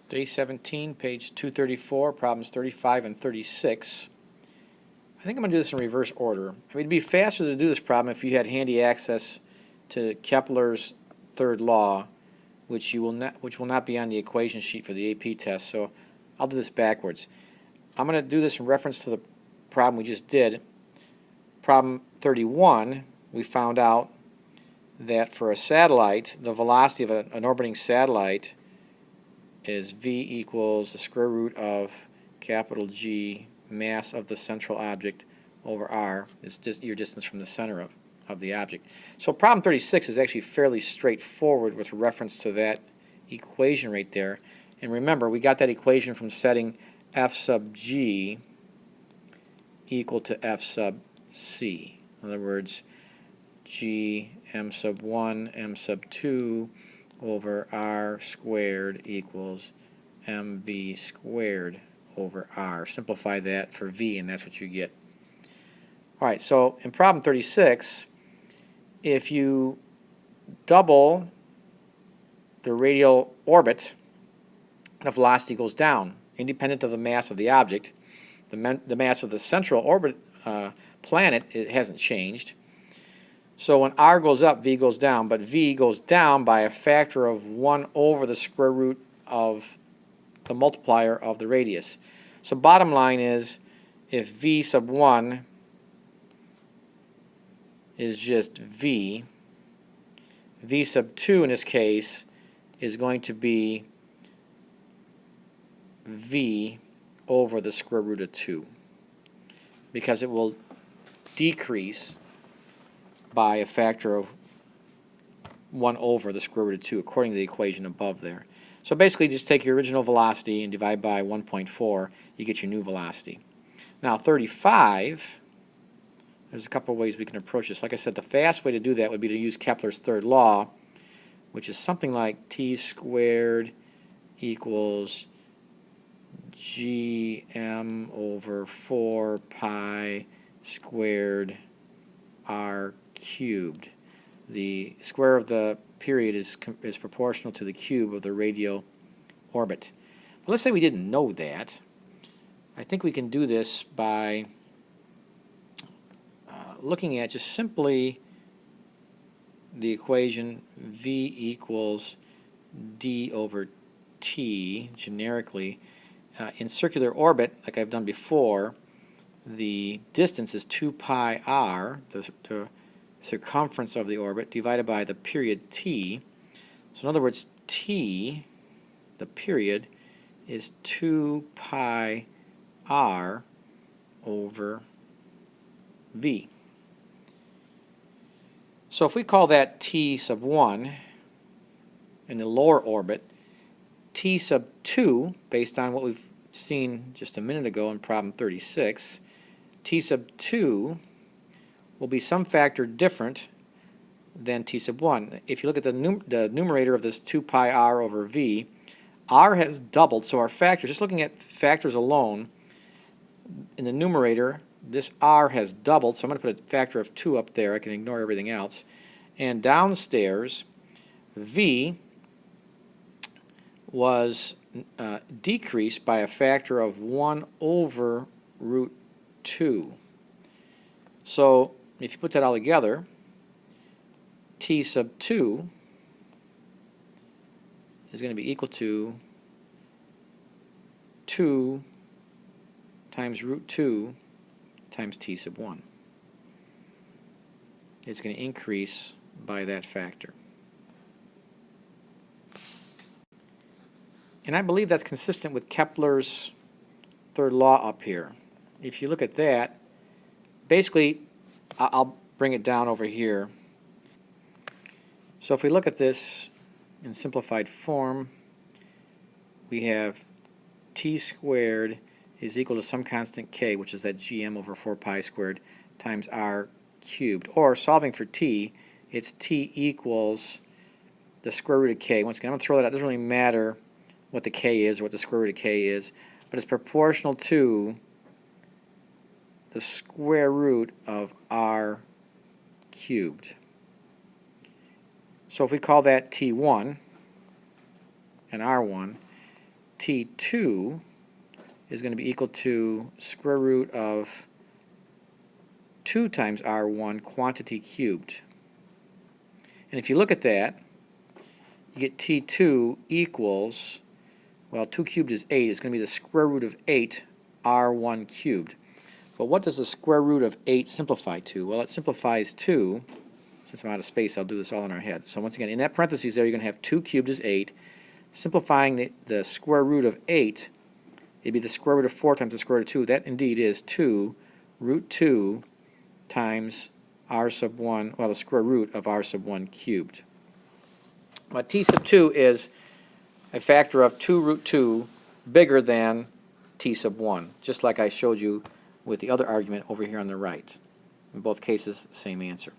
Day 17, page 234, problems 35 and 36. I think I'm going to do this in reverse order. I mean, it'd be faster to do this problem if you had handy access to Kepler's third law, which will not be on the equation sheet for the AP test. So I'll do this backwards. I'm going to do this in reference to the problem we just did. Problem 31, we found out that for a satellite, the velocity of an orbiting satellite is v equals the square root of capital G mass of the central object over r is your distance from the center of the object. So problem 36 is actually fairly straightforward with reference to that equation right there. And remember, we got that equation from setting f sub g equal to f sub c. In other words, g m sub 1 m sub 2 over r squared equals mv squared over r. Simplify that for v, and that's what you get. All right, so in problem 36, if you double the radial orbit, the velocity goes down, independent of the mass of the object. The mass of the central orbit planet, it hasn't changed. So when r goes up, v goes down, but v goes down by a factor of 1 over the square root of the multiplier of the radius. So bottom line is, if v sub 1 is just v, v sub 2 in this case is going to be v over the square root of 2, because it will decrease by a factor of 1 over the square root of 2, according to the equation above there. So basically, just take your original velocity and divide by 1.4, you get your new velocity. Now 35, there's a couple of ways we can approach this. Like I said, the fast way to do that would be to use Kepler's third law, which is something like t squared equals gm over 4 pi squared r cubed. The square of the period is proportional to the cube of the radial orbit. But let's say we didn't know that. I think we can do this by looking at just simply the equation v equals d over t generically. In circular orbit, like I've done before, the distance is 2 pi r, the circumference of the orbit, divided by the period t. So in other words, t, the period, is 2 pi r over v. So if we call that t sub 1 in the lower orbit, t sub 2, based on what we've seen just a minute ago in problem 36, t sub 2 will be some factor different than t sub 1. If you look at the numerator of this 2 pi r over v, r has doubled, so our factors, just looking at factors alone, in the numerator, this r has doubled, so I'm going to put a factor of 2 up there. I can ignore everything else. And downstairs, v was decreased by a factor of 1 over root 2. So if you put that all together, t sub 2 is going to be equal to 2 times root 2 times t sub 1. It's going to increase by that factor. And I believe that's consistent with Kepler's third law up here. If you look at that, basically, I'll bring it down over here. So if we look at this in simplified form, we have t squared is equal to some constant k, which is that gm over 4 pi squared, times r cubed. Or, solving for t, it's t equals the square root of k. Once again, I'm going to throw that out. It doesn't really matter what the k is or what the square root of k is, but it's proportional to the square root of r cubed. So if we call that t1 and r1, T2 is going to be equal to square root of 2 times R1 quantity cubed. And if you look at that, you get T2 equals, well, 2 cubed is 8. It's going to be the square root of 8 R1 cubed. But what does the square root of 8 simplify to? Well, it simplifies to, since I'm out of space, I'll do this all in our head. So once again, in that parentheses there, you're going to have 2 cubed is 8. Simplifying the square root of 8, it'd be the square root of 4 times the square root of 2. That indeed is 2 root 2 times r sub 1, well, the square root of r sub 1 cubed. But t sub 2 is a factor of 2 root 2 bigger than t sub 1, just like I showed you with the other argument over here on the right. In both cases, same answer.